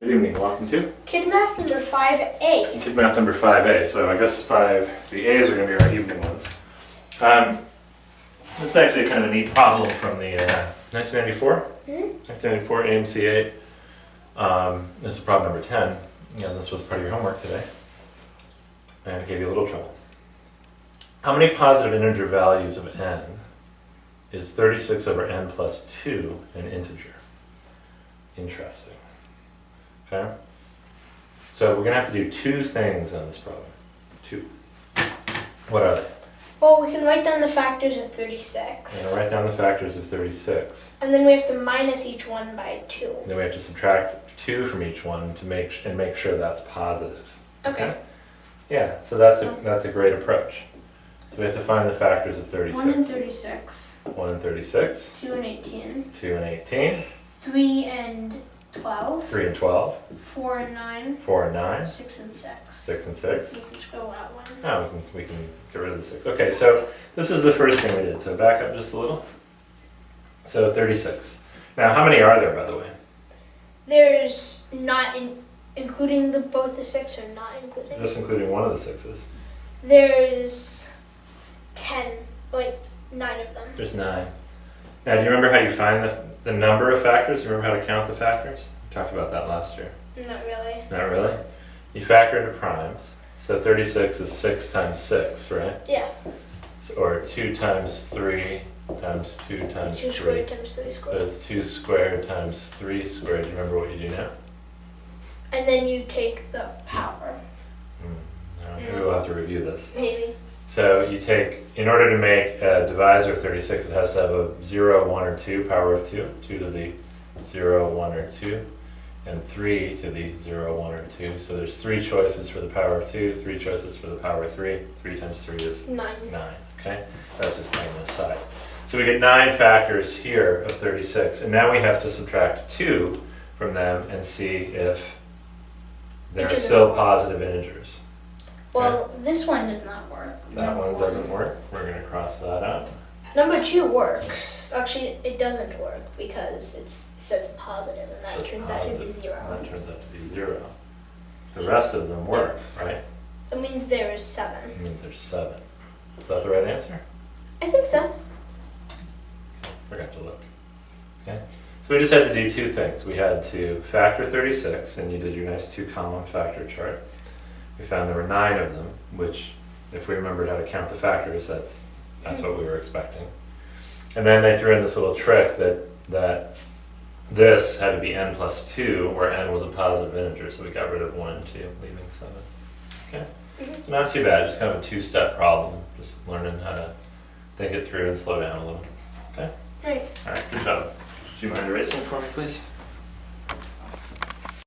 Good evening, welcome to KidMath number 5A. KidMath number 5A. So I guess the A's are going to be our evening ones. This is actually kind of a neat problem from the 1994 AMC 8. This is problem number 10. And this was part of your homework today. And it gave you a little trouble. How many positive integer values of n is 36 over n plus 2 an integer? Interesting. Okay? So we're going to have to do two things on this problem. Two. What are they? Well, we can write down the factors of We're 36. going to write down the factors of 36. And then we have to minus each one by 2. Then we have to subtract 2 from each one to make sure that's positive. Okay. Yeah, so that's a great approach. So we have to find the factors of 36. 1 and 36. 1 and 36. 2 and 18. 2 and 18. 3 and 12. 3 and 12. 4 and 9. 4 and 9. 6 and 6. 6 and 6. You can scroll that one. Oh, we can get rid of the 6. Okay, so this is the first thing we did. So back up just a little. So 36. Now, how many are there, by the way? There's not including both the 6 or not including? Just including one of the 6s. There's 10, 9 of them. There's 9. Now, do you remember how you find the number of factors? Do you remember how to count the factors? We talked about that last year. Not really. Not really? You factor into primes. So 36 is 6 times 6, right? Yeah. So, or 2 times 3 times 2 times 2 3. squared times 3 So squared. it's 2 squared times 3 squared. Do you remember what you do now? And then you take the power. Maybe we'll have to review this. Maybe. So you take, in order to make a divisor of 36, it has to have a 0, 1, or 2, power of 2. 2 to the 0, 1, or 2. And 3 to the 0, 1, or 2. So there's 3 choices for the power of 2, 3 choices for the power of 3. 3 times 3 is 9. 9, okay? That's just laying this aside. So we get 9 factors here of 36, and now we have to subtract 2 from them and see if they're Which is still a- positive integers. Well, this one does not work. That Number one doesn't work. We're going to cross that out. Number 2 works. Actually, it doesn't work because it says positive, and that It's turns out to be positive, 0. and that turns out to be 0. The rest of them work, right? So it means there is 7. It means there's 7. Is that the right answer? I think so. Forgot to look. Okay. So we just had to do two things. We had to factor 36, and you did your nice 2-column factor chart. We found there were 9 of them, which, if we remembered how to count the factors, that's what we were expecting. And then they threw in this little trick that this had to be n plus 2, where n was a positive integer, so we got rid of 1 and 2, leaving 7. Okay? So not too bad, just kind of a 2-step problem, just learning how to think it through and slow down a little. Okay? Right. All right, good job. Do you mind erasing it for me, please?